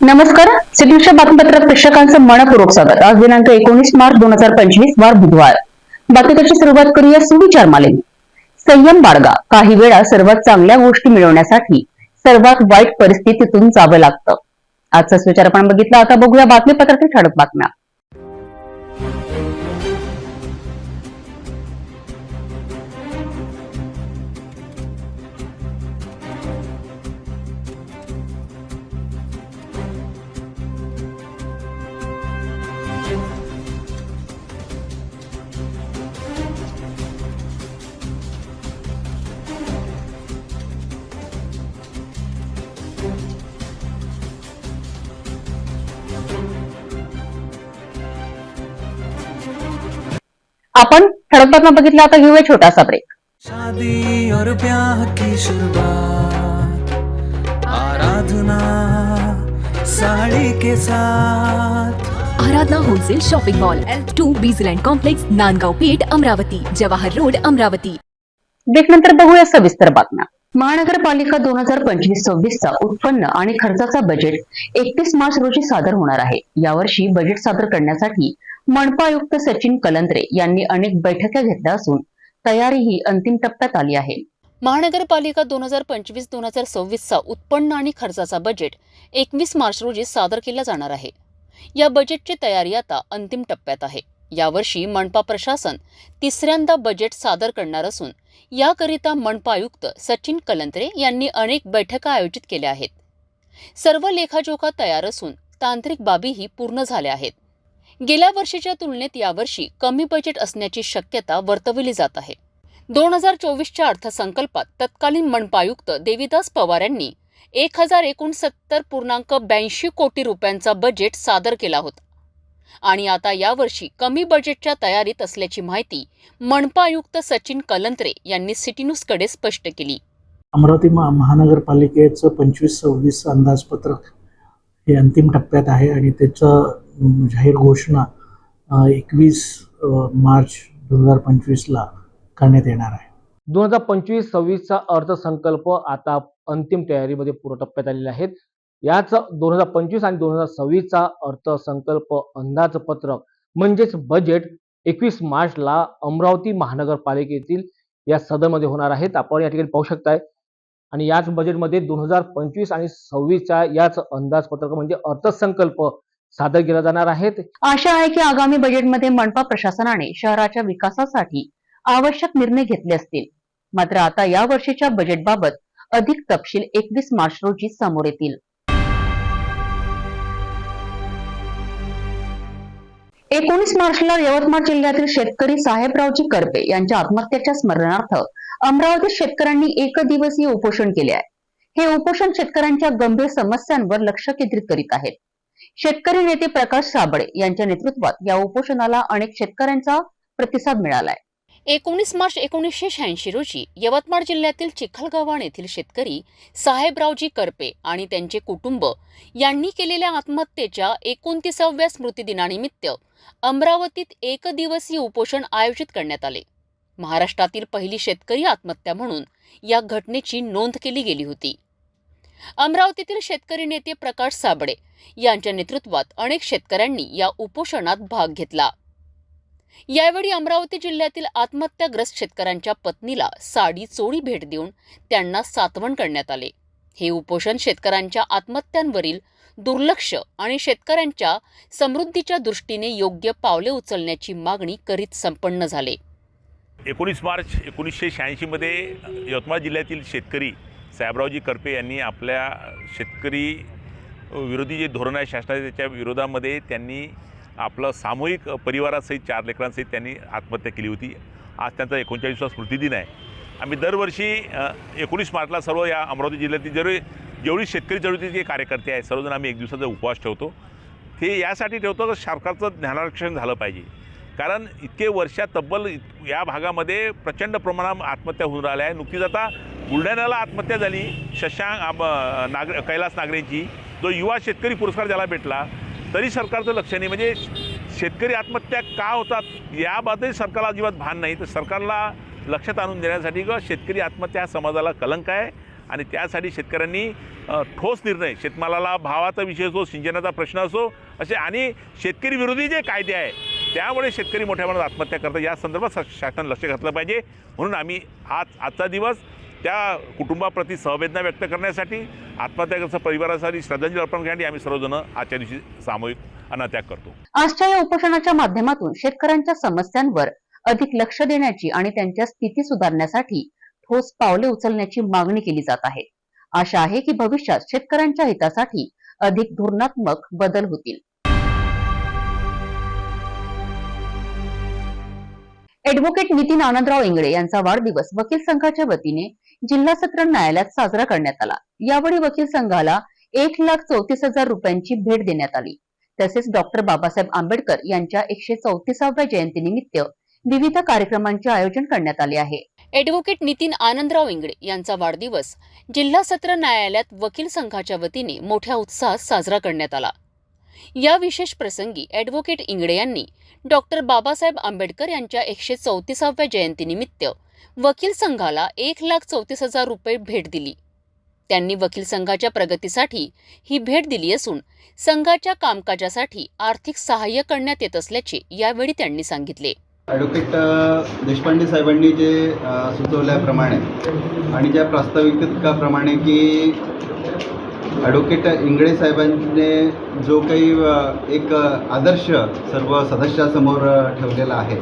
नमस्कार. सिटीच्या बातमीपत्रात प्रेक्षकांचं मनपूर्वक स्वागत. आज दिनांक 19 मार्च 2025 वार बुधवार. बातमीपत्राची सुरुवात करूया सुविचार मालेने. संयम बाळगा. काही वेळा सर्वात चांगल्या गोष्टी मिळवण्यासाठी सर्वात वाईट परिस्थितीतून जावं लागतं. आजचा सुविचार आपण बघितला. आता बघूया बातमीपत्रातील ठळक बातम्या. आपण ठळक बातम्या बघितल्या. आता घेऊया छोटासा ब्रेक. शादी और ब्याह की शुरुआत आराधना साड़ी के साथ Aradhana wholesale shopping mall L2 बीजलँड complex Nandgaon Peth Amravati Jawahar road Amravati. Break नंतर बघूया सविस्तर बातम्या. महानगरपालिका 2025-26 चा उत्पन्न आणि खर्चाचा बजेट 31 मार्च रोजी सादर होणार आहे. यावर्षी बजेट सादर करण्यासाठी मनपा आयुक्त सचिन कलंत्रे यांनी अनेक बैठका घेतल्या असून तयारीही अंतिम टप्प्यात आली आहे. महानगरपालिका 2025-2026 चा उत्पन्न आणि खर्चाचा बजेट 21 मार्च रोजी सादर केला जाणार आहे. या बजेटची तयारी आता अंतिम टप्प्यात आहे. यावर्षी मनपा प्रशासन तिसऱ्यांदा बजेट सादर करणार असून याकरिता मनपा आयुक्त सचिन कलंत्रे यांनी अनेक बैठका आयोजित केल्या आहेत. सर्व लेखाजोखा तयार असून तांत्रिक बाबीही पूर्ण झाल्या आहेत. गेल्या वर्षीच्या तुलनेत यावर्षी कमी बजेट असण्याची शक्यता वर्तवली जात आहे. 2024च्या अर्थसंकल्पात तत्कालीन मनपा आयुक्त देविदास पवार यांनी 1069.82 कोटी रुपयांचा बजेट सादर केला होता आणि आता यावर्षी कमी बजेटच्या तयारीत असल्याची माहिती मनपा आयुक्त सचिन कलंत्रे यांनी सिटी न्यूजकडे स्पष्ट केली. अमरावती महानगरपालिकेचं 25-26 अंदाजपत्रक हे अंतिम टप्प्यात आहे आणि त्याचं जाहीर घोषणा 21 मार्च 2025ला करण्यात येणार आहे. 2025-26चा अर्थसंकल्प आता अंतिम तयारीमध्ये पूर्ण टप्प्यात आलेले आहेत. याच 2025 आणि 2026चा अर्थसंकल्प अंदाजपत्रक म्हणजेच बजेट 21 मार्चला अमरावती महानगरपालिकेतील या सदनमध्ये होणार आहेत. आपण या ठिकाणी पाहू शकताय आणि याच बजेटमध्ये 2025 आणि 26च्या याच अंदाजपत्रक म्हणजे अर्थसंकल्प सादर केला जाणार आहेत. आशा आहे की आगामी बजेटमध्ये मनपा प्रशासनाने शहराच्या विकासासाठी आवश्यक निर्णय घेतले असतील. मात्र आता या वर्षीच्या बजेटबाबत अधिक तपशील 21 मार्च रोजी समोर येतील. 19 मार्चला यवतमाळ जिल्ह्यातील शेतकरी साहेबरावजी करपे यांच्या आत्महत्येच्या स्मरणार्थ अमरावती शेतकऱ्यांनी एकदिवसीय उपोषण केले आहे. हे उपोषण शेतकऱ्यांच्या गंभीर समस्यांवर लक्ष केंद्रित करीत आहेत. शेतकरी नेते प्रकाश साबळे यांच्या नेतृत्वात या उपोषणाला अनेक शेतकऱ्यांचा प्रतिसाद मिळालाय. 19 मार्च 1986 रोजी यवतमाळ जिल्ह्यातील चिखलगावाण येथील शेतकरी साहेबरावजी करपे आणि त्यांचे कुटुंब यांनी केलेल्या आत्महत्येच्या 29व्या स्मृतिदिनानिमित्त अमरावतीत एकदिवसीय उपोषण आयोजित करण्यात आले. महाराष्ट्रातील पहिली शेतकरी आत्महत्या म्हणून या घटनेची नोंद केली गेली होती. अमरावतीतील शेतकरी नेते प्रकाश साबळे यांच्या नेतृत्वात अनेक शेतकऱ्यांनी या उपोषणात भाग घेतला. यावेळी अमरावती जिल्ह्यातील आत्महत्याग्रस्त शेतकऱ्यांच्या पत्नीला साडी चोळी भेट देऊन त्यांना सांत्वन करण्यात आले. हे उपोषण शेतकऱ्यांच्या आत्महत्यांवरील दुर्लक्ष आणि शेतकऱ्यांच्या समृद्धीच्या दृष्टीने योग्य पावले उचलण्याची मागणी करीत संपन्न झाले. 19 मार्च 1986 मध्ये यवतमाळ जिल्ह्यातील शेतकरी साहेबरावजी करपे यांनी आपल्या शेतकरी विरोधी जे धोरण आहे शासनाचे त्याच्या विरोधामध्ये त्यांनी आपलं सामूहिक परिवारासहित 4 लेकरांसहित त्यांनी आत्महत्या केली होती. आज त्यांचा 39वा स्मृतिदिन आहे. आम्ही दरवर्षी 19 मार्चला सर्व या अमरावती जिल्ह्यातील जेवढी शेतकरी चळवळीचे कार्यकर्ते आहेत सर्वजण आम्ही एक दिवसाचा उपवास ठेवतो. ते यासाठी ठेवतो की सरकारचं ज्ञानारक्षण झालं पाहिजे. कारण इतके वर्षात तब्बल या भागामध्ये प्रचंड प्रमाणात आत्महत्या होऊन राहिल्या आहे. नुकतीच आता बुलढाण्याला आत्महत्या झाली शशांक कैलास नागरेंची, जो युवा शेतकरी पुरस्कार ज्याला भेटला, तरी सरकारचं लक्ष नाही. म्हणजे शेतकरी आत्महत्या का होतात याबाबतही सरकारला अजिबात भान नाही. तर सरकारला लक्षात आणून देण्यासाठी किंवा शेतकरी आत्महत्या हा समाजाला कलंक आहे आणि त्यासाठी शेतकऱ्यांनी ठोस निर्णय, शेतमालाला भावाचा विषय असो, सिंचनाचा प्रश्न असो, असे आणि शेतकरी विरोधी जे कायदे आहे त्यामुळे शेतकरी मोठ्या प्रमाणात आत्महत्या करतात, या संदर्भात शासनाने लक्ष घातलं पाहिजे. म्हणून आम्ही आजचा दिवस त्या कुटुंबाप्रती संवेदना व्यक्त करण्यासाठी, आत्महत्याग्रस्त परिवारासाठी श्रद्धांजली अर्पण करण्यासाठी आम्ही सर्वजण आजच्या दिवशी सामूहिक अन्नत्याग करतो. आजच्या या उपोषणाच्या माध्यमातून शेतकऱ्यांच्या समस्यांवर अधिक लक्ष देण्याची आणि त्यांच्या स्थिती सुधारण्यासाठी ठोस पावले उचलण्याची मागणी केली जात आहे. आशा आहे की भविष्यात शेतकऱ्यांच्या हितासाठी अधिक धोरणात्मक बदल होतील. ॲडव्होकेट नितीन आनंदराव इंगळे यांचा वाढदिवस वकील संघाच्या वतीने जिल्हा सत्र न्यायालयात साजरा करण्यात आला. यावेळी वकील संघाला 1,34,000 रुपयांची भेट देण्यात आली. तसेच डॉक्टर बाबासाहेब आंबेडकर यांच्या 134व्या जयंतीनिमित्त विविध कार्यक्रमांचे आयोजन करण्यात आले आहे. ॲडव्होकेट नितीन आनंदराव इंगळे यांचा वाढदिवस जिल्हा सत्र न्यायालयात वकील संघाच्या वतीने मोठ्या उत्साहात साजरा करण्यात आला. या विशेष प्रसंगी ॲडव्होकेट इंगळे यांनी डॉक्टर बाबासाहेब आंबेडकर यांच्या 134व्या जयंतीनिमित्त वकील संघाला 1,34,000 रुपये भेट दिली. त्यांनी वकील संघाच्या प्रगतीसाठी ही भेट दिली असून संघाच्या कामकाजासाठी आर्थिक सहाय्य करण्यात येत असल्याचे यावेळी त्यांनी सांगितले. ॲडव्होकेट देशपांडे साहेबांनी जे सुचवल्याप्रमाणे आणि ज्या प्रास्ताविकाप्रमाणे की ॲडव्होकेट इंगळे साहेबांनी जो काही एक आदर्श सर्व सदस्यासमोर ठेवलेला आहे,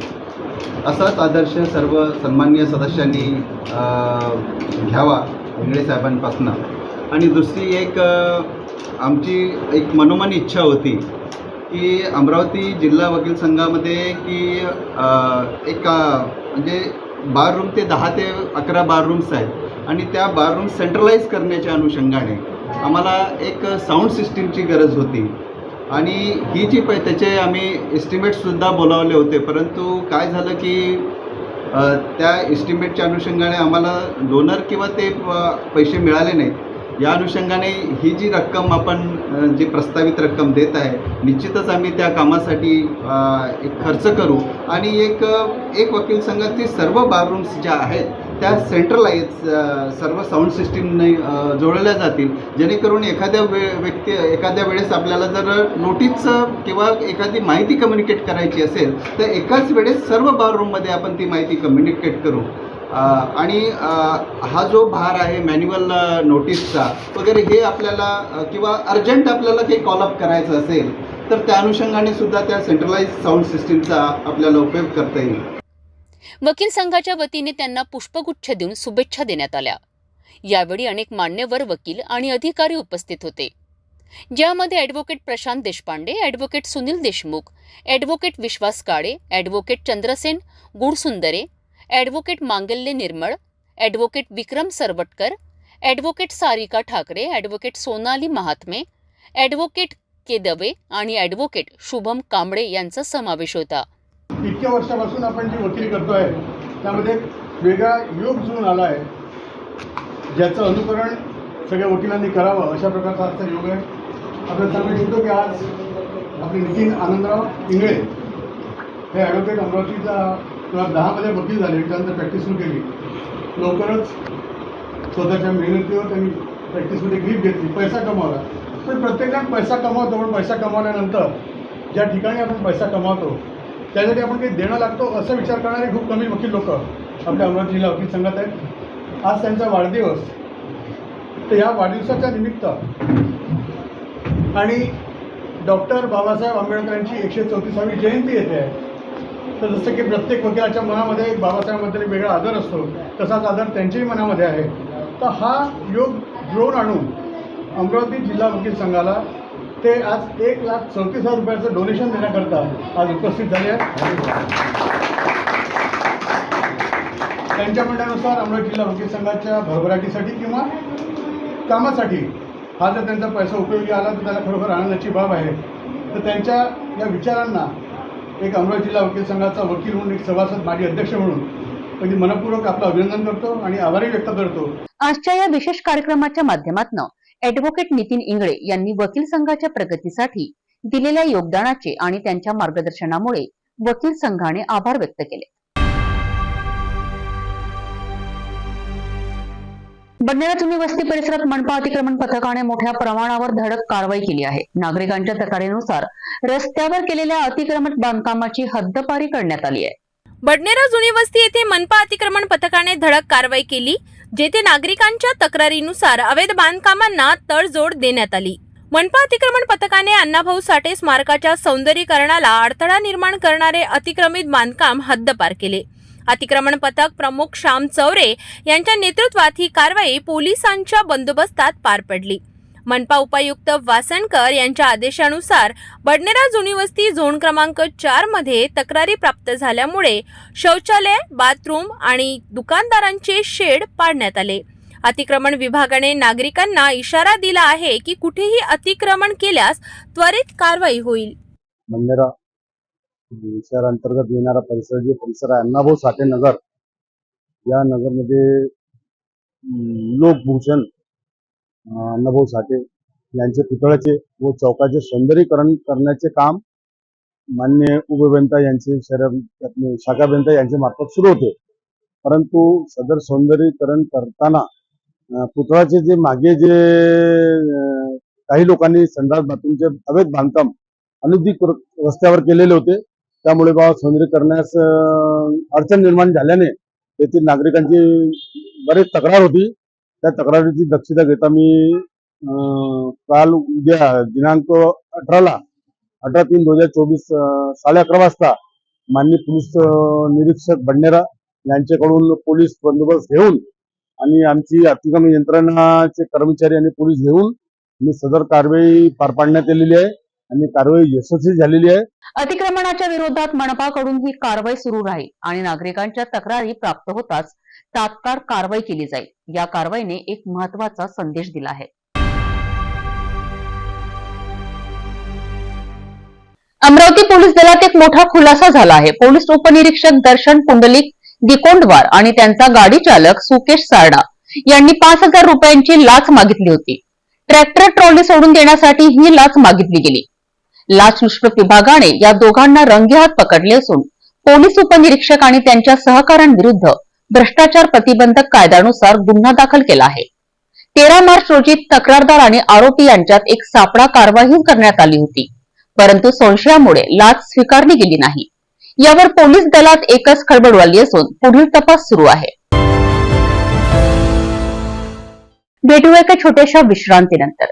असाच आदर्श सर्व सन्माननीय सदस्यांनी घ्यावा इंगळे साहेबांपासून. आणि दुसरी एक आमची एक मनोमन इच्छा होती की अमरावती जिल्हा वकील संघामध्ये की एक म्हणजे बाररूम ते 10 ते 11 बाररूम्स आहेत आणि त्या बाररूम सेंट्रलाइज करण्याच्या अनुषंगाने आम्हाला एक साऊंड सिस्टीमची गरज होती. आणि ही जी त्याचे आम्ही एस्टिमेटसुद्धा बोलावले होते, परंतु काय झालं की त्या एस्टिमेटच्या अनुषंगाने आम्हाला डोनर किंवा ते पैसे मिळाले नाहीत. या अनुषंगाने ही जी रक्कम आपण जी प्रस्तावित रक्कम देत आहे, निश्चितच आम्ही त्या कामासाठी एक खर्च करू आणि एक वकील संघातील सर्व बाररूम्स ज्या आहेत त्या सेंट्रलाइज सर्व साऊंड सिस्टीमने जोडल्या जातील, जेणेकरून एखाद्या वेळेस आपल्याला जर नोटीसचं किंवा एखादी माहिती कम्युनिकेट करायची असेल तर एकाच वेळेस सर्व बाररूममध्ये आपण ती माहिती कम्युनिकेट करू. आणि हा जो भार आहे मॅन्युअल नोटीसचा वगैरे, हे आपल्याला किंवा अर्जंट आपल्याला काही कॉलअप करायचं असेल तर त्या अनुषंगाने सुद्धा त्या सेंट्रलाइज साऊंड सिस्टीमचा आपल्याला उपयोग करता येईल. वकील संघाच्या वतीने त्यांना पुष्पगुच्छ देऊन शुभेच्छा देण्यात आल्या. यावेळी अनेक मान्यवर वकील आणि अधिकारी उपस्थित होते, ज्यामध्ये advocate Prashant Deshpande, advocate Sunil Deshmukh, advocate Vishwas Kale, advocate Chandrasen Gudsundare, advocate Mangalya Nirmal, advocate Vikram Sarwatkar, advocate Sarika Thackeray, advocate Sonali Mahatme, advocate K Dave आणि ॲडव्होकेट शुभम कांबळे यांचा समावेश होता. इतक्या वर्षापासून आपण जी वकिली करतो आहे त्यामध्ये वेगळा योग जुळून आला आहे, ज्याचं अनुकरण सगळ्या वकिलांनी करावं अशा प्रकारचा आजचा योग आहे. आपल्याला सांगू इच्छितो की आज आपले नितीन आनंदराव इंगळे हे ॲडव्होकेट अमरावतीचा 2010 वकील झाले, त्यानंतर प्रॅक्टिस सुरू केली. लवकरच स्वतःच्या मेहनतीवर त्यांनी प्रॅक्टिसमध्ये ग्रीप घेतली, पैसा कमावला. पण प्रत्येकजण पैसा कमावतो, पण पैसा कमावल्यानंतर ज्या ठिकाणी आपण पैसा कमावतो त्यासाठी आपण काही देणं लागतो असा विचार करणारे खूप कमी वकील लोक आपल्या अमरावती जिल्हा वकील संघात आहेत. आज त्यांचा वाढदिवस, तर या वाढदिवसाच्या निमित्त आणि डॉक्टर बाबासाहेब आंबेडकरांची 134वी जयंती येते आहे, तर जसं की प्रत्येक वकिलाच्या मनामध्ये बाबासाहेबांबद्दल एक वेगळा आदर असतो, तसाच आदर त्यांच्याही मनामध्ये आहे. तर हा योग जुळवून आणून अमरावती जिल्हा वकील संघाला ते आज 1,34,000 रुपयाचं डोनेशन देण्याकरता आज उपस्थित झाले आहेत. त्यांच्या म्हणण्यानुसार अमरावती जिल्हा वकील संघाच्या भरभराटीसाठी किंवा कामासाठी हा जर त्यांचा पैसा उपयोगी आला तर त्याला खरोखर आनंदाची बाब आहे. तर त्यांच्या या विचारांना एक अमरावती जिल्हा वकील संघाचा वकील म्हणून, एक सभासद, माजी अध्यक्ष म्हणून मी मनपूर्वक आपलं अभिनंदन करतो आणि आभारही व्यक्त करतो. आजच्या या विशेष कार्यक्रमाच्या माध्यमातून ॲडव्होकेट नितीन इंगळे यांनी वकील संघाच्या प्रगतीसाठी दिलेल्या योगदानाचे आणि त्यांच्या मार्गदर्शनामुळे वकील संघाने आभार व्यक्त केले. बडनेरा जुनी वस्ती परिसरात मनपा अतिक्रमण पथकाने मोठ्या प्रमाणावर धडक कारवाई केली आहे. नागरिकांच्या तक्रारीनुसार रस्त्यावर केलेल्या अतिक्रमण बांधकामाची हद्दपारी करण्यात आली आहे. बडनेरा जुनी वस्ती येथे मनपा अतिक्रमण पथकाने धडक कारवाई केली, जेथे नागरिकांच्या तक्रारीनुसार अवैध बांधकामांना तडजोड देण्यात आली. मनपा अतिक्रमण पथकाने अण्णाभाऊ साठे स्मारकाच्या सौंदर्यीकरणाला अडथळा निर्माण करणारे अतिक्रमित बांधकाम हद्दपार केले. अतिक्रमण पथक प्रमुख श्याम चौरे यांच्या नेतृत्वात ही कारवाई पोलिसांच्या बंदोबस्तात पार पडली. मनपा उपायुक्त वासणकर यांच्या आदेशानुसार बडनेरा जुनी वस्ती झोन क्रमांक 4 मध्ये तक्रारी प्राप्त झाल्यामुळे शौचालय, बाथरूम आणि दुकानदारांचे शेड पाडण्यात आले. अतिक्रमण विभागाने नागरिकांना इशारा दिला आहे की कुठेही अतिक्रमण केल्यास त्वरित कारवाई होईल. बडनेरा शहर अंतर्गत येणारा परिसर जे परिसर आहे अण्णाभाऊ साठे नगर, या नगरमध्ये लोकभूषण अण्णाभाऊ साठे यांचे पुतळ्याचे व चौकाचे सौंदर्यीकरण करण्याचे काम मान्य उपअभियंता यांचे शाखा अभियंता यांच्या मार्फत सुरू होते. परंतु सदर सौंदर्यीकरण करताना पुतळ्याचे जे मागे जे काही लोकांनी संडास बाथरूमचे अवैध बांधकाम अनधिकृत रस्त्यावर केलेले होते. त्यामुळे सौंदर्यीकरणास अडचण निर्माण झाल्याने तेथील नागरिकांची बरेच तक्रार होती. त्या तक्रारीची दक्षता घेता मी काल उद्या दिनांक 18/3/2024 11:30 वाजता माननीय पोलीस निरीक्षक बडनेरा यांच्याकडून पोलीस बंदोबस्त घेऊन आणि आमची अतिक्रमण यंत्रणाचे कर्मचारी आणि पोलीस घेऊन मी सदर कारवाई पार पाडण्यात आलेली आहे आणि कारवाई यशस्वी झालेली आहे. अतिक्रमणाच्या विरोधात मनपाकडून ही कारवाई सुरू राहील आणि नागरिकांच्या तक्रारी प्राप्त होताच तात्काळ कारवाई केली जाईल. या कारवाईने एक महत्त्वाचा संदेश दिला आहे. अमरावती पोलीस दलात एक मोठा खुलासा झाला आहे. पोलीस उपनिरीक्षक दर्शन पुंडलिक दिकोंडवार आणि त्यांचा गाडी चालक सुकेश सारडा यांनी 5,000 रुपयांची लाच मागितली होती. ट्रॅक्टर ट्रॉली सोडून देण्यासाठी ही लाच मागितली गेली. लाचलुचपत विभागाने या दोघांना रंगेहात पकडले असून पोलीस उपनिरीक्षक आणि त्यांच्या सहकाऱ्यांविरुद्ध भ्रष्टाचार प्रतिबंधक कायद्यानुसार गुन्हा दाखल केला आहे. 13 मार्च रोजी तक्रारदार आणि आरोपी यांच्यात एक सापळा कारवाई करण्यात आली होती, परंतु संशयामुळे लाच स्वीकारली गेली नाही. यावर पोलीस दलात एकच खळबळ उडाली असून पुढील तपास सुरू आहे. भेटूया एका छोट्याशा विश्रांतीनंतर.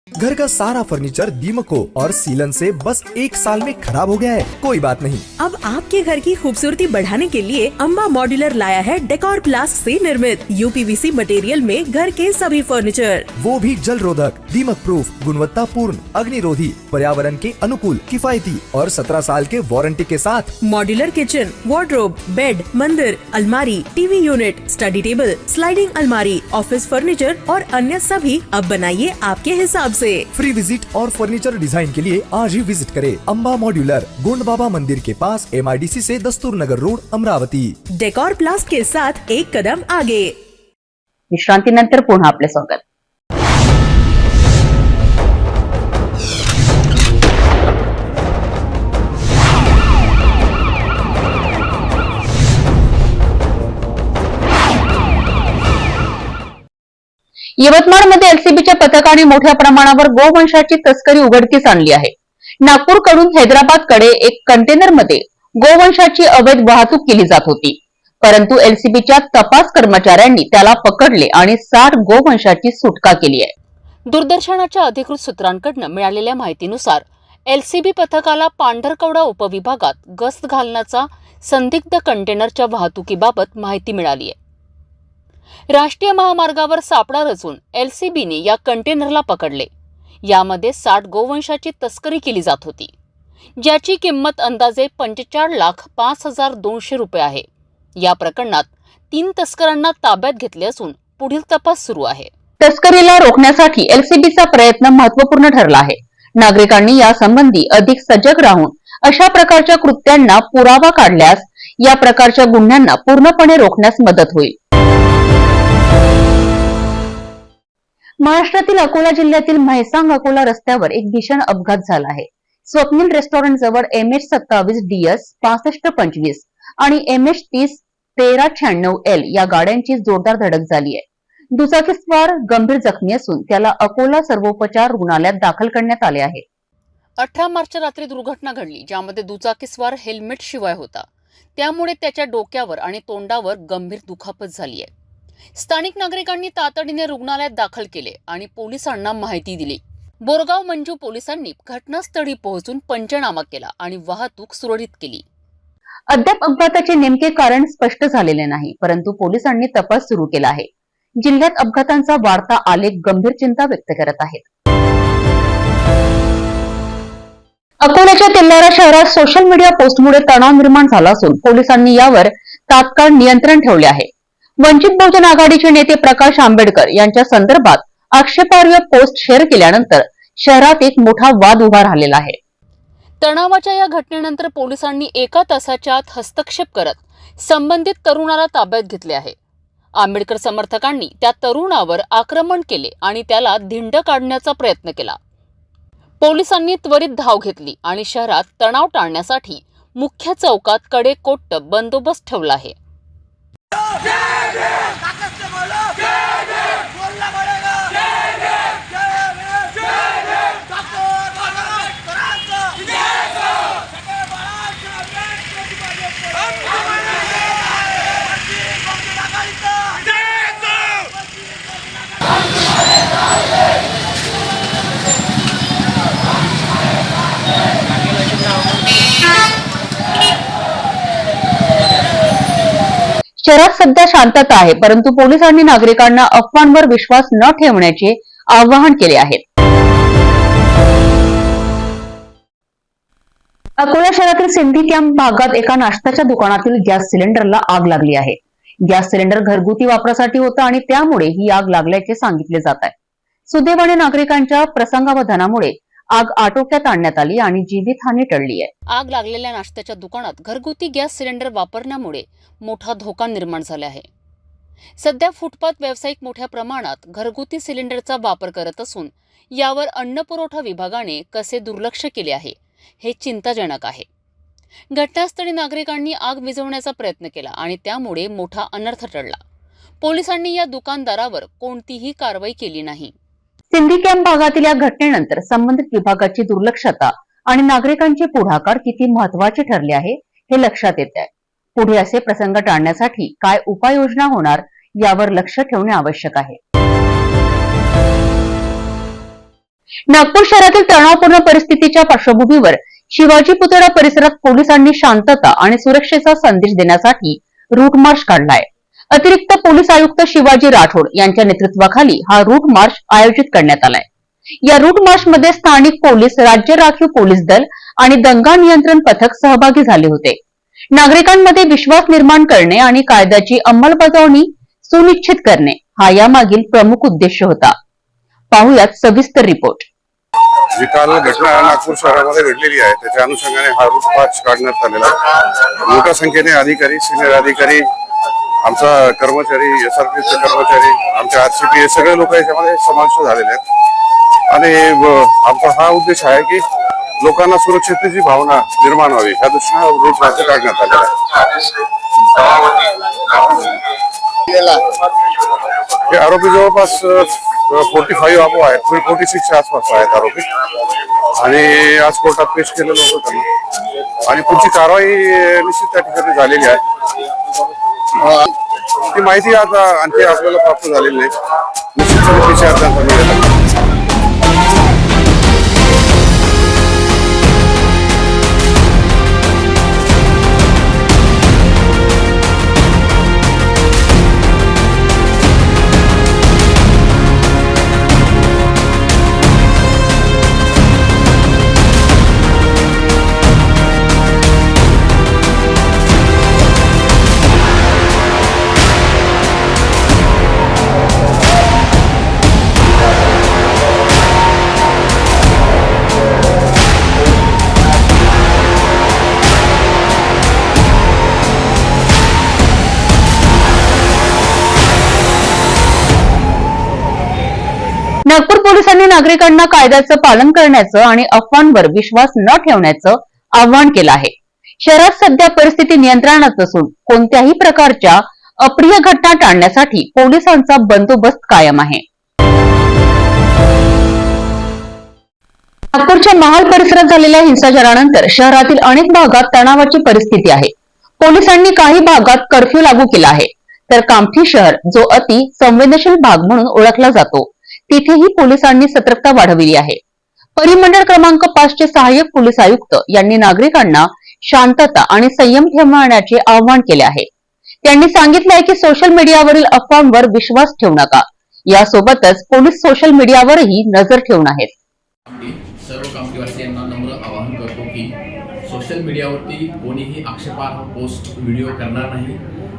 घर का सारा फर्नीचर दीमको और सीलन से बस 1 साल में खराब हो गया है. कोई बात नहीं, अब आपके घर की खूबसूरती बढ़ाने के लिए अम्बा मॉड्यूलर लाया है डेकोर प्लास्ट से निर्मित यूपीवीसी मटेरियल में घर के सभी फर्नीचर, वो भी जल रोधक, दीमक प्रूफ, गुणवत्तापूर्ण, अग्निरोधी, पर्यावरण के अनुकूल, किफायती और 17 साल के वारंटी के साथ. मॉड्यूलर किचन, वार्डरोब, बेड, मंदिर, अलमारी, TV unit, study table, sliding अलमारी, ऑफिस फर्नीचर और अन्य सभी अब बनाइए आपके हिसाब से. फ्री विजिट और फर्नीचर डिजाइन के लिए आज ही विजिट करें अम्बा मॉड्यूलर, गोंड बाबा मंदिर के पास, MIDC से दस्तूर नगर रोड, अमरावती. डेकोर प्लास्ट के साथ एक कदम आगे. विश्रांतीनंतर पुन्हा आपले स्वागत. यवतमाळमध्ये एलसीबीच्या पथकाने मोठ्या प्रमाणावर गोवंशाची तस्करी उघडकीस आणली आहे. नागपूरकडून हैदराबादकडे एक कंटेनरमध्ये गोवंशाची अवैध वाहतूक केली जात होती, परंतु एलसीबीच्या तपास कर्मचाऱ्यांनी त्याला पकडले आणि 60 गोवंशाची सुटका केली आहे. दूरदर्शनाच्या अधिकृत सूत्रांकडून मिळालेल्या माहितीनुसार एलसीबी पथकाला पांढरकवडा उपविभागात गस्त घालण्याचा संदिग्ध कंटेनरच्या वाहतुकीबाबत माहिती मिळाली आहे. राष्ट्रीय महामार्गावर सापळा रचून एलसीबीने या कंटेनरला पकडले. यामध्ये 60 गोवंशाची तस्करी केली जात होती, ज्याची किंमत अंदाजे 45,05,200 रुपये आहे. या प्रकरणात 3 तस्करांना ताब्यात घेतले असून पुढील तपास सुरू आहे. तस्करीला रोखण्यासाठी एलसीबीचा प्रयत्न महत्वपूर्ण ठरला आहे. नागरिकांनी यासंबंधी अधिक सजग राहून अशा प्रकारच्या कृत्यांना पुरावा काढल्यास या प्रकारच्या गुन्ह्यांना पूर्णपणे रोखण्यास मदत होईल. महाराष्ट्रातील अकोला जिल्ह्यातील म्हैसांग अकोला रस्त्यावर एक भीषण अपघात झाला आहे. स्वप्नील रेस्टॉरंट जवळ MH27 DS 6525 आणि MH30 1396L या गाड्यांची जोरदार धडक झाली आहे. दुचाकीस्वार गंभीर जखमी असून त्याला अकोला सर्वोपचार रुग्णालयात दाखल करण्यात आले आहे. 18 मार्चच्या रात्री दुर्घटना घडली, ज्यामध्ये दुचाकीस्वार हेल्मेट शिवाय होता. त्यामुळे त्याच्या डोक्यावर आणि तोंडावर गंभीर दुखापत झाली आहे. स्थानिक नागरिकांनी तातडीने रुग्णालयात दाखल केले आणि पोलिसांना माहिती दिली. बोरगाव मंजू पोलिसांनी घटनास्थळी पोहोचून पंचनामा केला आणि वाहतूक सुरळीत केली. अद्याप अपघाताचे नेमके कारण स्पष्ट झालेले नाही, परंतु पोलिसांनी तपास सुरू केला आहे. जिल्ह्यात अपघातांचा वाढता आलेख गंभीर चिंता व्यक्त करत आहेत. अकोल्याच्या तेल्हारा शहरात सोशल मीडिया पोस्टमुळे तणाव निर्माण झाला असून पोलिसांनी यावर तात्काळ नियंत्रण ठेवले आहे. वंचित बहुजन आघाडीचे नेते प्रकाश आंबेडकर यांच्या संदर्भात आक्षेपार्ह पोस्ट शेअर केल्यानंतर शहरात एक मोठा वाद उभा राहिलेला आहे. तणावाच्या या घटनेनंतर पोलिसांनी 1 तासाच्या आत हस्तक्षेप करत संबंधित तरुणाला ताब्यात घेतले आहे. आंबेडकर समर्थकांनी त्या तरुणावर आक्रमण केले आणि त्याला धिंड काढण्याचा प्रयत्न केला. पोलिसांनी त्वरित धाव घेतली आणि शहरात तणाव टाळण्यासाठी मुख्य चौकात कडेकोट बंदोबस्त ठेवला आहे. शहरात सध्या शांतता आहे, परंतु पोलिसांनी नागरिकांना अफवांवर विश्वास न ठेवण्याचे आवाहन केले आहे. अकोला शहरातील सिंधी कॅम्प भागात एका नाश्त्याच्या दुकानातील गॅस सिलेंडरला आग लागली आहे. गॅस सिलेंडर घरगुती वापरासाठी होता आणि त्यामुळे ही आग लागल्याचे सांगितले जात आहे. सुदैवाने नागरिकांच्या प्रसंगावधानामुळे आग आटोक्यात आणण्यात आली आणि जीवितहानी टळली आहे. आग लागलेल्या नाश्त्याच्या दुकानात घरगुती गॅस सिलेंडर वापरण्यामुळे मोठा धोका निर्माण झाला आहे. सध्या फुटपाथ व्यावसायिक मोठ्या प्रमाणात घरगुती सिलेंडरचा वापर करत असून यावर अन्न पुरवठा विभागाने कसे दुर्लक्ष केले आहे हे चिंताजनक आहे. घटनास्थळी नागरिकांनी आग विझवण्याचा प्रयत्न केला आणि त्यामुळे मोठा अनर्थ टळला. पोलिसांनी या दुकानदारावर कोणतीही कारवाई केली नाही. सिंधी कॅम्प भागातील या घटनेनंतर संबंधित विभागाची दुर्लक्षता आणि नागरिकांचे पुढाकार किती महत्वाचे ठरले आहे हे लक्षात येत आहे. पुढे असे प्रसंग टाळण्यासाठी काय उपाययोजना होणार यावर लक्ष ठेवणे आवश्यक आहे. नागपूर शहरातील तणावपूर्ण परिस्थितीच्या पार्श्वभूमीवर शिवाजी पुतळा परिसरात पोलिसांनी शांतता आणि सुरक्षेचा संदेश देण्यासाठी रूट मार्च काढलाय. अतिरिक्त पोलीस आयुक्त शिवाजी राठोड यांच्या नेतृत्वाखाली हा रूट मार्च आयोजित करण्यात आलाय. या रूट मार्चमध्ये स्थानिक पोलीस, राज्य राखीव पोलीस दल आणि दंगा नियंत्रण पथक सहभागी झाले होते. नागरिकांमध्ये विश्वास निर्माण करणे आणि कायद्याची अंमलबजावणी सुनिश्चित करणे हा यामागील प्रमुख उद्देश होता. पाहुयात सविस्तर रिपोर्ट. जी काल घटना नागपूर शहरामध्ये घडलेली आहे त्याच्या अनुषंगाने हा रूट मार्च काढण्यात आलेला आहे. मोठ्या संख्येने अधिकारी, सिनियर अधिकारी, आमचा कर्मचारी, SRPचे कर्मचारी, आमचे RCP हे सगळे लोक याच्यामध्ये समाविष्ट झालेले आहेत आणि आमचा हा उद्देश आहे की लोकांना सुरक्षिततेची भावना निर्माण व्हावी या दृष्टीने रूट मार्च काढण्यात आलेला आहे. हे आरोपी जवळपास 45 अबो आहेत, 46च्या आसपास आहेत आरोपी आणि आज कोर्टात पेश केलेलं होतं त्यांना आणि पुढची कारवाई निश्चित त्या ठिकाणी झालेली आहे. ती माहिती आता आणखी आपल्याला प्राप्त झालेली नाही. निश्चितपणे PCR त्यांचा मिळेल. नागरिकांना कायद्याचं पालन करण्याचं आणि अफवांवर विश्वास न ठेवण्याचं आवाहन केलं आहे. शहरात सध्या परिस्थिती नियंत्रणात असून कोणत्याही प्रकारच्या अप्रिय घटना टाळण्यासाठी पोलिसांचा बंदोबस्त कायम आहे. नागपूरच्या महाल परिसरात झालेल्या हिंसाचारानंतर शहरातील अनेक भागात तणावाची परिस्थिती आहे. पोलिसांनी काही भागात कर्फ्यू लागू केला आहे, तर कामठी शहर जो अति संवेदनशील भाग म्हणून ओळखला जातो तिथेही पोलिसांनी सतर्कता वाढवली आहे. परिमंडळ क्रमांक 5 चे सहाय्यक पोलीस आयुक्त यांनी नागरिकांना शांतता आणि संयम ठेवण्याचे आवाहन केले आहे. त्यांनी सांगितले आहे की सोशल मीडियावरील अफवांवर विश्वास ठेवू नका. यासोबतच पोलीस सोशल मीडियावरही नजर ठेवून आहेत. सर्व कामठीवासियांना नम्र आवाहन करतो की सोशल मीडियावरती कोणीही आक्षेपार्ह पोस्ट व्हिडिओ करणार नाही.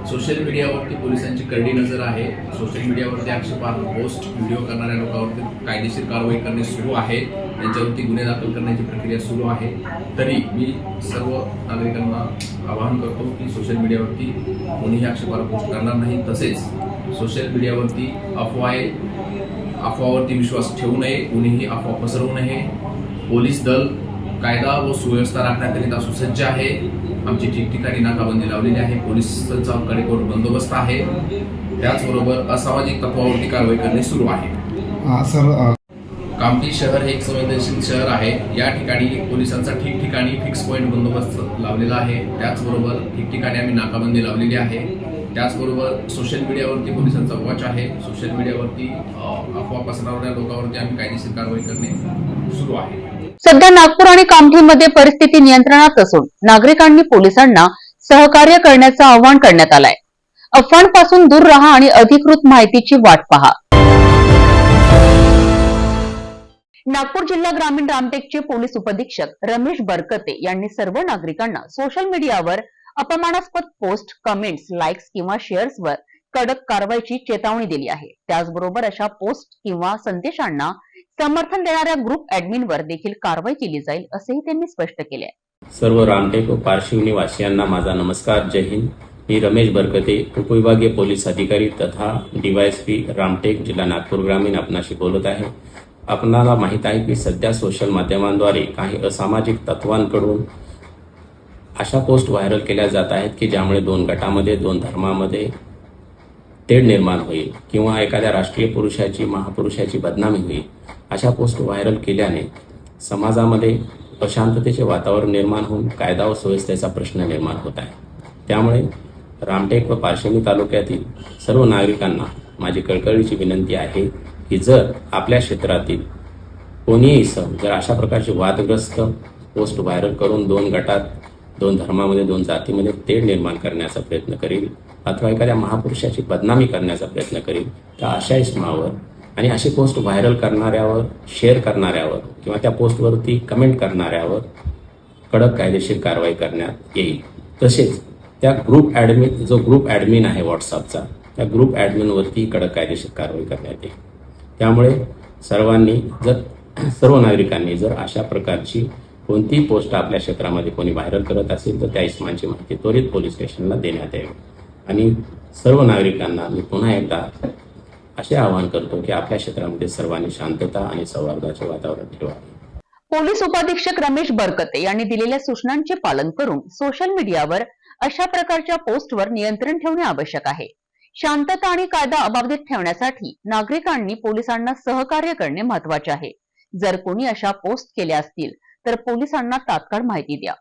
सोशल मीडियावरती पोलिसांची करडी नजर आहे. सोशल मीडियावरती आक्षेपार्ह पोस्ट व्हिडिओ करणाऱ्या लोकांवरती कायदेशीर कारवाई करणे सुरू आहे. त्यांच्यावरती गुन्हे दाखल करण्याची प्रक्रिया सुरू आहे. तरी मी सर्व नागरिकांना आवाहन करतो की सोशल मीडियावरती कोणीही आक्षेपार्ह पोस्ट करणार नाही. तसेच सोशल मीडियावरती अफवावरती विश्वास ठेवू नये, कोणीही अफवा पसरवू नये. पोलीस दल कायदा व सुव्यवस्था राखण्याकरिता सुसज्ज आहे. आमची ठिकठिकाणी नाकाबंदी लावलेली आहे. पोलिसांचा कडेकोट बंदोबस्त आहे. त्याचबरोबर असामाजिक तत्वावरती कारवाई करणे सुरू आहे. कामठी शहर हे एक संवेदनशील शहर आहे. या ठिकाणी पोलिसांचा ठिकठिकाणी फिक्स पॉईंट बंदोबस्त लावलेला आहे. त्याचबरोबर ठिकठिकाणी आम्ही नाकाबंदी लावलेली आहे. त्याचबरोबर सोशल मीडियावरती पोलिसांचा वॉच आहे. सोशल मीडियावरती अफवा पसरवणाऱ्या लोकांवरती आम्ही कायदेशीर कारवाई करणे सुरू आहे. सध्या नागपूर आणि कामठीमध्ये परिस्थिती नियंत्रणात असून नागरिकांनी पोलिसांना सहकार्य करण्याचं आवाहन करण्यात आलंय. अफवांपासून दूर राहा आणि अधिकृत माहितीची वाट पहा. नागपूर जिल्हा ग्रामीण रामटेकचे पोलीस उपअधीक्षक रमेश बरकते यांनी सर्व नागरिकांना सोशल मीडियावर अपमानास्पद पोस्ट, कमेंट्स, लाईक्स किंवा शेअर्सवर कडक कारवाईची चेतावणी दिली आहे. त्याचबरोबर अशा पोस्ट किंवा संदेशांना समर्थन देणाऱ्या ग्रुप ऍडमिनवर देखील कारवाई केली जाईल असेही त्यांनी स्पष्ट केले आहे. सर्व रामटेक व पारशिवनी वासियांना माझा नमस्कार. जय हिंद. मी रमेश बरकते, उपविभागीय पोलीस अधिकारी तथा डीवायएसपी रामटेक, जिल्हा नागपूर ग्रामीण आपणाशी बोलत आहे. आपणाला माहित आहे की सध्या सोशल माध्यमांद्वारे काही असामाजिक तत्वांकडून अशा पोस्ट व्हायरल केल्या जात आहेत की ज्यामुळे दोन गटामध्ये, दोन धर्मामध्ये तेढ निर्माण होईल किंवा एखाद्या राष्ट्रीय पुरुषाची, महापुरुषाची बदनामी होईल. अशा पोस्ट व्हायरल केल्याने समाजामध्ये अशांततेचे वातावरण निर्माण होऊन कायदा व सुव्यवस्थेचा प्रश्न निर्माण होत आहे. त्यामुळे रामटेक व पारशिवनी तालुक्यातील सर्व नागरिकांना माझी कळकळीची विनंती आहे की जर आपल्या क्षेत्रातील कोणीही जर अशा प्रकारचे वादग्रस्त पोस्ट व्हायरल करून दोन गटात, दोन धर्मामध्ये, दोन जातीमध्ये तेढ निर्माण करण्याचा प्रयत्न करील अथवा एखाद्या महापुरुषाची बदनामी करण्याचा प्रयत्न करील तर अशा इसमावर आणि अशी पोस्ट व्हायरल करणाऱ्यावर, शेअर करणाऱ्यावर किंवा त्या पोस्टवरती कमेंट करणाऱ्यावर कडक कायदेशीर कारवाई करण्यात येईल. तसेच त्या ग्रुप ॲडमिन आहे व्हॉट्सअपचा, त्या ग्रुप ॲडमिनवरती कडक कायदेशीर कारवाई करण्यात येईल. त्यामुळे सर्व नागरिकांनी जर अशा प्रकारची कोणतीही पोस्ट आपल्या क्षेत्रामध्ये कोणी व्हायरल करत असेल तर त्या इसमांची माहिती त्वरित पोलीस स्टेशनला देण्यात यावी. आणि सर्व नागरिकांना मी पुन्हा एकदा असे आवाहन करतो की आपल्या क्षेत्रामध्ये सर्वांनी शांतता आणि सौहार्दाचे वातावरण ठेवावे. पोलीस उपाधीक्षक रमेश बरकते यांनी दिलेल्या सूचनांचे पालन करून सोशल मीडियावर अशा प्रकारच्या पोस्टवर नियंत्रण ठेवणे आवश्यक आहे. शांतता आणि कायदा अबाधित ठेवण्यासाठी नागरिकांनी पोलिसांना सहकार्य करणे महत्वाचे आहे. जर कोणी अशा पोस्ट केल्या असतील तर पोलिसांना तात्काळ माहिती द्या.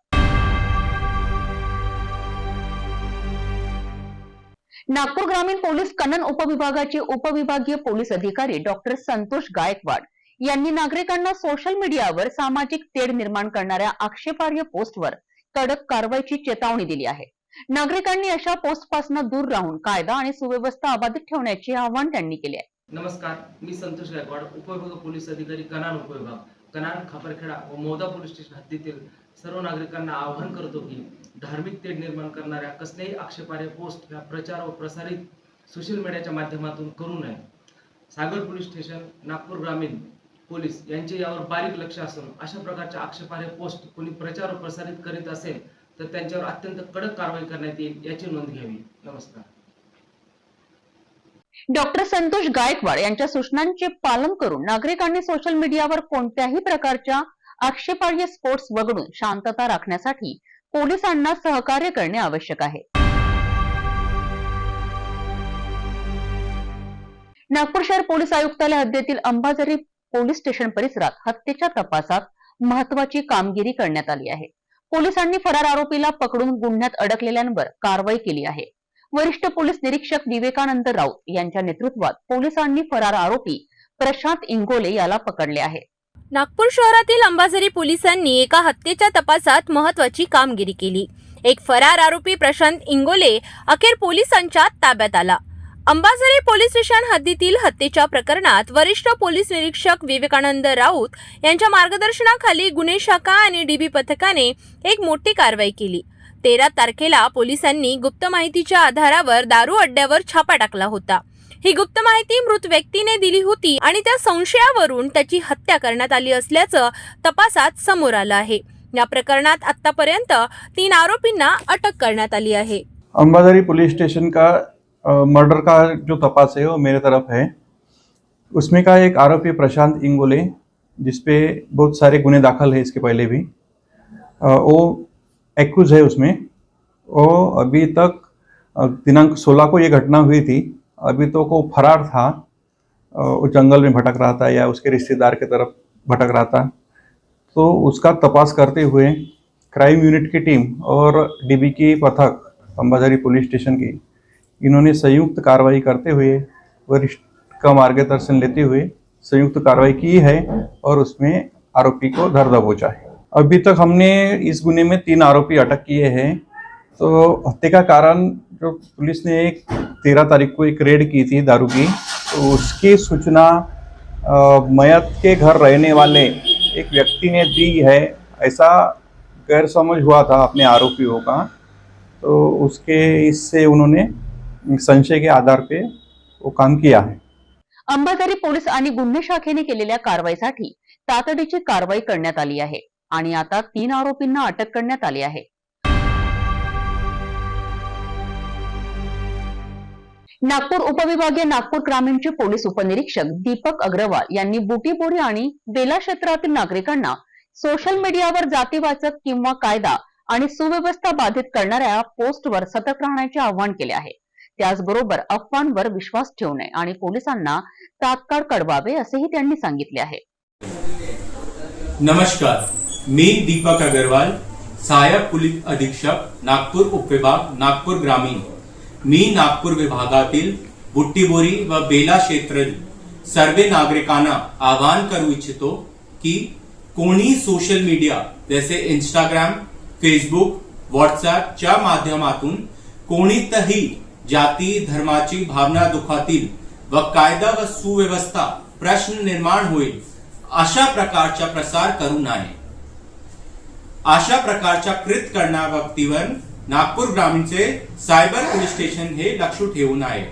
नागपूर ग्रामीण पोलीस कन्नन उपविभागाचे उपविभागीय पोलीस अधिकारी डॉक्टर संतोष गायकवाड यांनी नागरिकांना सोशल मीडियावर सामाजिक तेढ निर्माण करणाऱ्या आक्षेपार्ह पोस्टवर कडक कारवाईची चेतावणी दिली आहे. नागरिकांनी अशा पोस्टपासून दूर राहून कायदा आणि सुव्यवस्था अबाधित ठेवण्याचे आवाहन त्यांनी केले आहे. नमस्कार, मी संतोष गायकवाड, उपविभाग पोलीस अधिकारी कन्नन उपविभाग, कन्नन, खापरखेडा व मौदा पोलीस स्टेशन हद्दीतील सर्व नागरिकांना आवाहन करतो की धार्मिक तेढ निर्माण करणाऱ्या कसल्याही आक्षेपार्ह पोस्ट या प्रचार व प्रसारित सोशल मीडियाच्या माध्यमातून करू नये. सागर पोलीस स्टेशन, नागपूर ग्रामीण पोलीस यांचे यावर बारीक लक्ष असून अशा प्रकारच्या आक्षेपार्ह पोस्ट कोणी प्रचार व प्रसारित करीत असेल तर त्यांच्यावर अत्यंत कडक कारवाई करण्यात येईल याची नोंद घ्यावी. नमस्कार. डॉक्टर संतोष गायकवाड यांच्या सूचनांचे पालन करून नागरिकांनी सोशल मीडियावर कोणत्याही प्रकारच्या आक्षेपार्ह पोस्ट्स वगळून शांतता राखण्यासाठी पोलिसांना सहकार्य करणे आवश्यक आहे. नागपूर शहर पोलीस आयुक्तालय हद्दीतील अंबाझरी पोलीस स्टेशन परिसरात हत्येच्या तपासात महत्वाची कामगिरी करण्यात आली आहे. पोलिसांनी फरार आरोपीला पकडून गुन्ह्यात अडकलेल्यांवर कारवाई केली आहे. वरिष्ठ पोलीस निरीक्षक विवेकानंद राऊत यांच्या नेतृत्वात पोलिसांनी फरार आरोपी प्रशांत इंगोले याला पकडले आहे. नागपूर शहरातील अंबाझरी पोलिसांनी एका हत्येच्या तपासात महत्वाची कामगिरी केली. एक फरार आरोपी प्रशांत इंगोले अखेर पोलिसांच्या ताब्यात आला. अंबाझरी पोलीस स्टेशन हद्दीतील हत्येच्या प्रकरणात वरिष्ठ पोलीस निरीक्षक विवेकानंद राऊत यांच्या मार्गदर्शनाखाली गुन्हे शाखा आणि डीबी पथकाने एक मोठी कारवाई केली. 13 तारखेला पोलिसांनी गुप्त माहितीच्या आधारावर दारू अड्ड्यावर छापा टाकला होता. ही गुप्त माहिती मृत व्यक्तीने दिली होती आणि त्या संशयावरून त्याची हत्या करण्यात आली असल्याचं तपासात समोर आलं आहे. या प्रकरणात आतापर्यंत 3 आरोपींना अटक करण्यात आली आहे. अंबाझरी पुलिस स्टेशन का मर्डर का जो तपास है वो मेरे तरफ है. उसमें का एक आरोपी प्रशांत इंगोले जिसपे बहुत सारे गुने दाखल है इसके पहले भी, वो एक्यूज है उसमें. वो अभी तक दिनांक 16 को ये घटना हुई थी. अभी तो वो फरार था, वो जंगल में भटक रहा था या उसके रिश्तेदार की तरफ भटक रहा था. तो उसका तपास करते हुए क्राइम यूनिट की टीम और डीबी की पथक अंबाझरी पुलिस स्टेशन की इन्होंने संयुक्त कार्रवाई करते हुए वरिष्ठ का मार्गदर्शन लेते हुए संयुक्त कार्रवाई की है और उसमें आरोपी को धर दबोचा है. अभी तक हमने इस गुने में 3 आरोपी अटक किए हैं. तो हत्या का कारण जो पुलिस ने 13 तारीख को एक रेड की थी दारू की, तो उसकी सूचना मयत के घर रहने वाले एक व्यक्ति ने दी है. ऐसा गैरसमझ हुआ था अपने आरोपियों का, तो उसके इससे उन्होंने संशय के आधार पे वो काम किया है. अंबाझरी पोलीस आणि गुन्हे शाखेने केलेल्या कारवाईसाठी तातडीची कारवाई करण्यात आली आहे आणि आता 3 आरोपींना अटक करण्यात आली आहे. नागपूर उपविभागीय नागपूर ग्रामीणचे पोलीस उपनिरीक्षक दीपक अग्रवाल यांनी बुटीबोरी आणि बेला क्षेत्रातील नागरिकांना सोशल मीडियावर जातीवाचक किंवा कायदा आणि सुव्यवस्था बाधित करणाऱ्या पोस्टवर सतर्क राहण्याचे आवाहन केले आहे. त्याचबरोबर अफवांवर विश्वास ठेवू नये आणि पोलिसांना तात्काळ कळवावे असेही त्यांनी सांगितले आहे. नमस्कार, मी दीपक अग्रवाल, सहाय्यक पोलीस अधीक्षक नागपूर उपविभाग नागपूर ग्रामीण. मी नागपूर विभागातील बुट्टीबोरी व बेला क्षेत्रातील सर्व नागरिकांना आवाहन करू इच्छितो की कोणी सोशल मीडिया जैसे इंस्टाग्राम, फेसबुक, व्हॉट्सअपच्या माध्यमातून कोणीतही जाती धर्माची भावना दुखातील व कायदा व सुव्यवस्था प्रश्न निर्माण होईल अशा प्रकारचा प्रसार करू नये. अशा प्रकारच्या कृत्य करणाऱ्या व्यक्तीवर नागपूर ग्रामीणचे सायबर पोलीस स्टेशन हे लक्ष ठेवून आहे.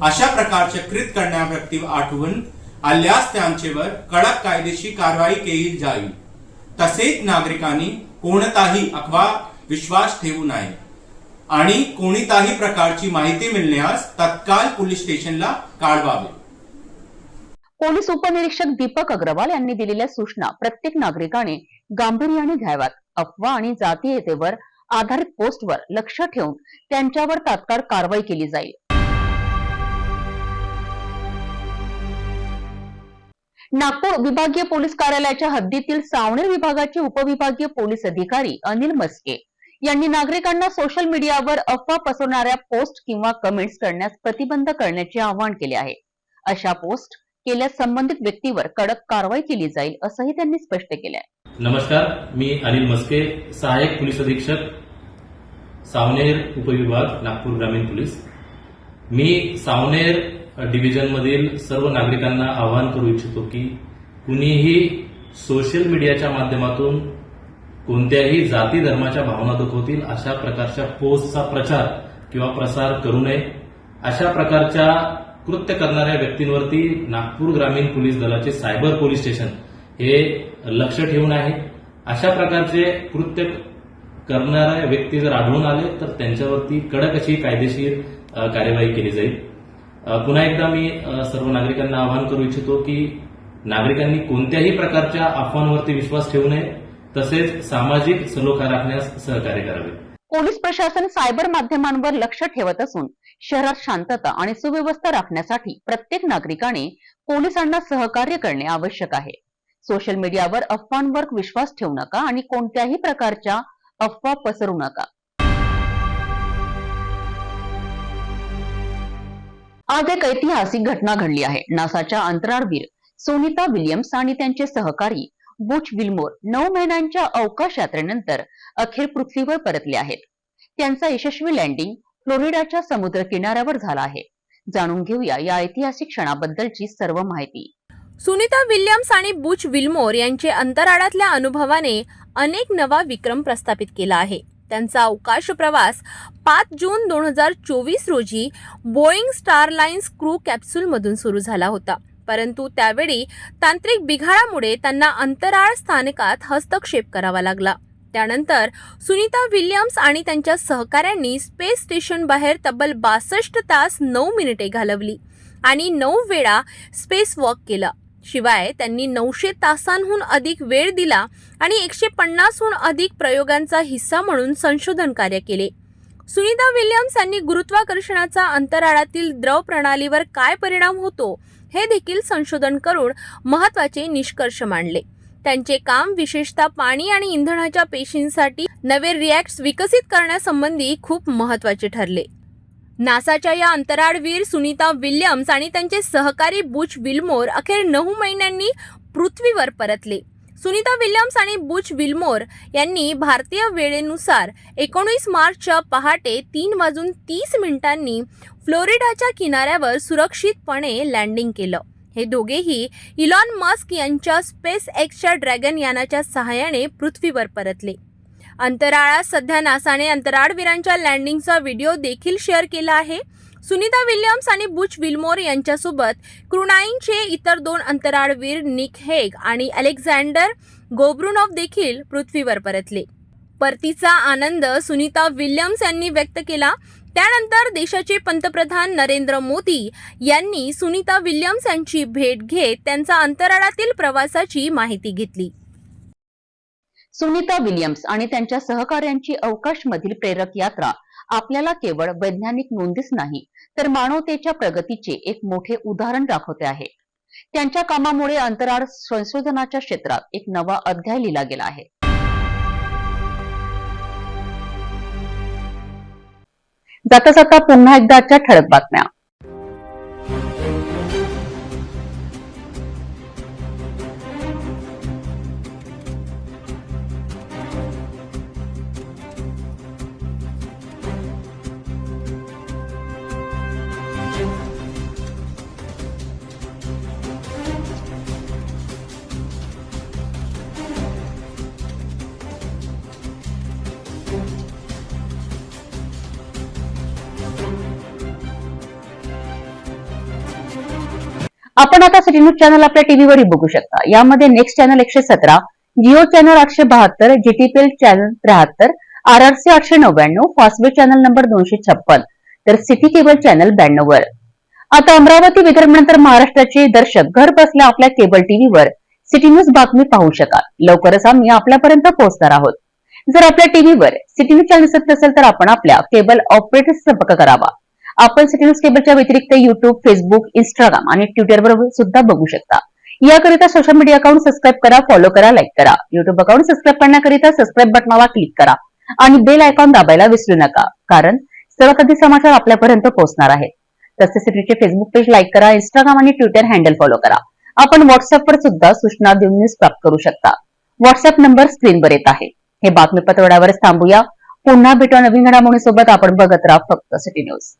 अशा प्रकारचे कृत्य करणाऱ्या व्यक्तीवर आठवून आल्यास त्यांच्यावर कडक कायदेशीर कारवाई केली जाईल. तसेच नागरिकांनी कोणताही अफवा विश्वास ठेवू नये आणि कोणताही प्रकारची माहिती मिळण्यास तत्काळ पोलीस स्टेशनला कळवावे. पोलीस उपनिरीक्षक दीपक अग्रवाल यांनी दिलेल्या सूचना प्रत्येक नागरिकाने गांभीर्याने घ्याव्यात. अफवा आणि जातीयतेवर आधारित पोस्टवर लक्ष ठेवून त्यांच्यावर तात्काळ कारवाई केली जाईल. नागपूर विभागीय पोलीस कार्यालयाच्या हद्दीतील सावनेर विभागाचे उपविभागीय पोलीस अधिकारी अनिल मस्के यांनी नागरिकांना सोशल मीडियावर अफवा पसरवणाऱ्या पोस्ट किंवा कमेंट्स करण्यास प्रतिबंध करण्याचे आवाहन केले आहे. अशा पोस्ट केल्यास संबंधित व्यक्तीवर कडक कारवाई केली जाईल असंही त्यांनी स्पष्ट केले आहे. नमस्कार, मी अनिल मस्के, सहाय्यक पोलीस अधीक्षक सावनेर उपविभाग नागपूर ग्रामीण पोलीस. मी सावनेर डिव्हिजन मधील सर्व नागरिकांना आवाहन करू इच्छितो की कुणीही सोशल मीडियाच्या माध्यमातून कोणत्याही जाती धर्माच्या भावना दुखवतील अशा प्रकारच्या पोस्टचा प्रचार किंवा प्रसार करू नये. अशा प्रकारच्या कृत्य करणाऱ्या व्यक्तींवरती नागपूर ग्रामीण पोलीस दलाचे सायबर पोलीस स्टेशन हे लक्ष ठेवून आहे. अशा प्रकारचे कृत्य करणाऱ्या व्यक्ती जर आढळून आले तर त्यांच्यावरती कडक अशी कायदेशीर कार्यवाही केली जाईल. पुन्हा एकदा मी सर्व नागरिकांना आवाहन करू इच्छितो की नागरिकांनी कोणत्याही प्रकारच्या अफवांवरती विश्वास ठेवू नये, तसेच सामाजिक सलोखा राखण्यास सहकार्य करावे. पोलीस प्रशासन सायबर माध्यमांवर लक्ष ठेवत असून शहरात शांतता आणि सुव्यवस्था राखण्यासाठी प्रत्येक नागरिकाने पोलिसांना सहकार्य करणे आवश्यक आहे. सोशल मीडियावर अफवांवर विश्वास ठेवू नका आणि कोणत्याही प्रकारच्या अफवा पसरवू नका. आज एक ऐतिहासिक घटना घडली आहे. नासाच्या अंतराळवीर सुनीता विल्यम्स आणि त्यांचे सहकारी बुच विल्मोर 9 महिन्यांच्या अवकाश यात्रेनंतर अखेर पृथ्वीवर परतले आहेत. त्यांचा यशस्वी लँडिंग फ्लोरिडाच्या समुद्र किनाऱ्यावर झाला आहे. जाणून घेऊया या ऐतिहासिक क्षणाबद्दलची सर्व माहिती. सुनीता विल्यम्स आणि बुच विल्मोर यांचे अंतराळातल्या अनुभवाने अनेक नवा विक्रम प्रस्थापित केला आहे. त्यांचा अवकाश प्रवास 5 जून 2024 रोजी बोईंग स्टारलाइन्स क्रू कॅप्सूलमधून सुरू झाला होता. परंतु त्यावेळी तांत्रिक बिघाडामुळे त्यांना अंतराळ स्थानकात हस्तक्षेप करावा लागला. त्यानंतर सुनीता विल्यम्स आणि त्यांच्या सहकाऱ्यांनी स्पेस स्टेशन बाहेर तब्बल 62 तास 9 मिनिटे घालवली आणि 9 वेळा स्पेस वॉक केला. शिवाय त्यांनी 900 तासांहून अधिक वेळ दिला आणि 150हून अधिक प्रयोगांचा हिस्सा म्हणून संशोधन कार्य केले. सुनीता विल्यम्स यांनी गुरुत्वाकर्षणाचा अंतराळातील द्रव प्रणालीवर काय परिणाम होतो हे देखील संशोधन करून महत्त्वाचे निष्कर्ष मांडले. त्यांचे काम विशेषतः पाणी आणि इंधनाच्या पेशींसाठी नवे रिॲक्ट्स विकसित करण्यासंबंधी खूप महत्त्वाचे ठरले. नासाच्या या अंतराळवीर सुनीता विल्यम्स आणि त्यांचे सहकारी बुच विल्मोर अखेर 9 महिन्यांनी पृथ्वीवर परतले. सुनीता विल्यम्स आणि बुच विल्मोर यांनी भारतीय वेळेनुसार 19 मार्चच्या पहाटे 3:30 फ्लोरिडाच्या किनाऱ्यावर सुरक्षितपणे लँडिंग केलं. हे दोघेही इलॉन मस्क यांच्या स्पेस एक्सच्या ड्रॅगन यानाच्या सहाय्याने पृथ्वीवर परतले. अंतराळात सध्या नासाने अंतराळवीरांच्या लँडिंगचा व्हिडिओ देखील शेअर केला आहे. सुनीता विल्यम्स आणि बुच विल्मोर यांच्यासोबत क्रू9चे इतर 2 अंतराळवीर निक हेग आणि अलेक्झांडर गोब्रुनॉव्ह देखील पृथ्वीवर परतले. परतीचा आनंद सुनीता विल्यम्स यांनी व्यक्त केला. त्यानंतर देशाचे पंतप्रधान नरेंद्र मोदी यांनी सुनीता विल्यम्स यांची भेट घेत त्यांचा अंतराळातील प्रवासाची माहिती घेतली. सुनीता विल्यम्स आणि त्यांच्या सहकाऱ्यांची अवकाशमधील प्रेरक यात्रा आपल्याला केवळ वैज्ञानिक नोंदीच नाही तर मानवतेच्या प्रगतीचे एक मोठे उदाहरण दाखवते आहे. त्यांच्या कामामुळे अंतराळ संशोधनाच्या क्षेत्रात एक नवा अध्याय लिहिला गेला आहे. जाता जाता पुन्हा एकदा आजच्या ठळक बातम्या. आपण आता सिटी न्यूज चॅनल आपल्या टीव्हीवरही बघू शकता. यामध्ये next channel 117, Jio channel 872, GTPL channel 73, RRC 899, Fastway channel number 256 तर सिटी केबल चॅनल 92 वर. आता अमरावती विदर्भानंतर महाराष्ट्राचे दर्शक घर बसल्या आपल्या केबल टीव्हीवर सिटी न्यूज बातमी पाहू शकाल. लवकरच आम्ही आपल्यापर्यंत पोहोचणार आहोत. जर आपल्या टीव्हीवर सिटी न्यूज चॅनल दिसत नसेल तर आपण आपल्या केबल ऑपरेटरशी संपर्क करावा. आपण सिटी न्यूज केबलच्या व्यतिरिक्त युट्यूब, फेसबुक, इंस्टाग्राम आणि ट्विटरवर सुद्धा बघू शकता. याकरिता सोशल मीडिया अकाउंट सबस्क्राईब करा, फॉलो करा, लाईक करा. युट्यूब अकाउंट सबस्क्राईब करण्याकरिता सबस्क्राईब बटनावर क्लिक करा आणि बेल आयकॉन दाबायला विसरू नका, कारण सर्वात आधी समाचार आपल्यापर्यंत पोहोचणार आहेत. तसेच सिटीचे फेसबुक पेज लाईक करा, इंस्टाग्राम आणि ट्विटर हँडल फॉलो करा. आपण व्हॉट्सअपवर सुद्धा सूचना देऊन न्यूज प्राप्त करू शकता. व्हॉट्सअप नंबर स्क्रीनवर येत आहे. हे बातमीपत्र एवढ्यावरच थांबूया. पुन्हा भेटू नवीन घडामोडींसोबत. आपण बघत राहा फक्त सिटी न्यूज.